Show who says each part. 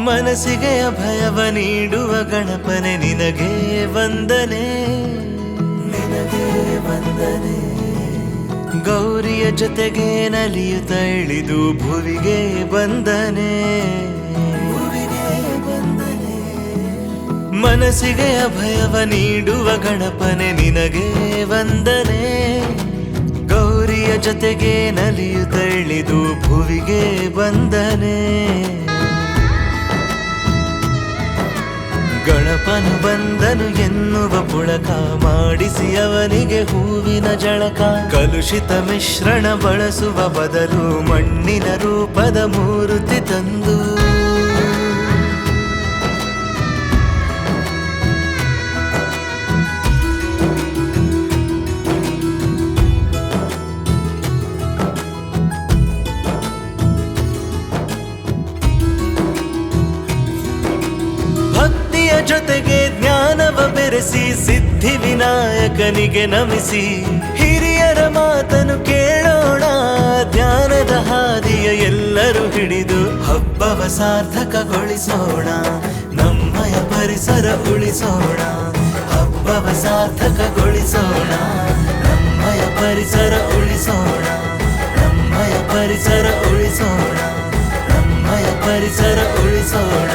Speaker 1: ಮನಸ್ಸಿಗೆ ಅಭಯವ ನೀಡುವ ಗಣಪನೆ ನಿನಗೆ ವಂದನೆ, ನಿನಗೆ ವಂದನೆ. ಗೌರಿಯ ಜೊತೆಗೆ ನಲಿಯುತ್ತ ಇಳಿದು ಭುವಿಗೆ ಬಂದನೆ, ಭುವಿಗೆ ಬಂದನೆ. ಮನಸ್ಸಿಗೆ ಅಭಯವ ನೀಡುವ ಗಣಪನೆ ನಿನಗೆ ವಂದನೆ. ಗೌರಿಯ ಜೊತೆಗೆ ನಲಿಯುತ್ತ ಇಳಿದು ಭುವಿಗೆ ಬಂದನೆ. ಗಣಪನು ಬಂದನು ಎನ್ನುವ ಪುಳಕ ಮಾಡಿಸಿ ಅವನಿಗೆ ಹೂವಿನ ಜಳಕ. ಕಲುಷಿತ ಮಿಶ್ರಣ ಬಳಸುವ ಬದಲು ಮಣ್ಣಿನ ರೂಪದ ಮೂರ್ತಿ ತಂದು ಜೊತೆಗೆ ಜ್ಞಾನವ ಬೆರೆಸಿ ಸಿದ್ಧಿ ವಿನಾಯಕನಿಗೆ ನಮಿಸಿ ಹಿರಿಯರ ಮಾತನ್ನು ಕೇಳೋಣ. ಜ್ಞಾನದ ಹಾದಿಯ ಎಲ್ಲರೂ ಹಿಡಿದು ಹಬ್ಬವ ಸಾರ್ಥಕಗೊಳಿಸೋಣ. ನಮ್ಮಯ ಪರಿಸರ ಉಳಿಸೋಣ, ಹಬ್ಬವ ಸಾರ್ಥಕಗೊಳಿಸೋಣ. ನಮ್ಮಯ ಪರಿಸರ ಉಳಿಸೋಣ, ನಮ್ಮಯ ಪರಿಸರ ಉಳಿಸೋಣ, ನಮ್ಮಯ ಪರಿಸರ ಉಳಿಸೋಣ.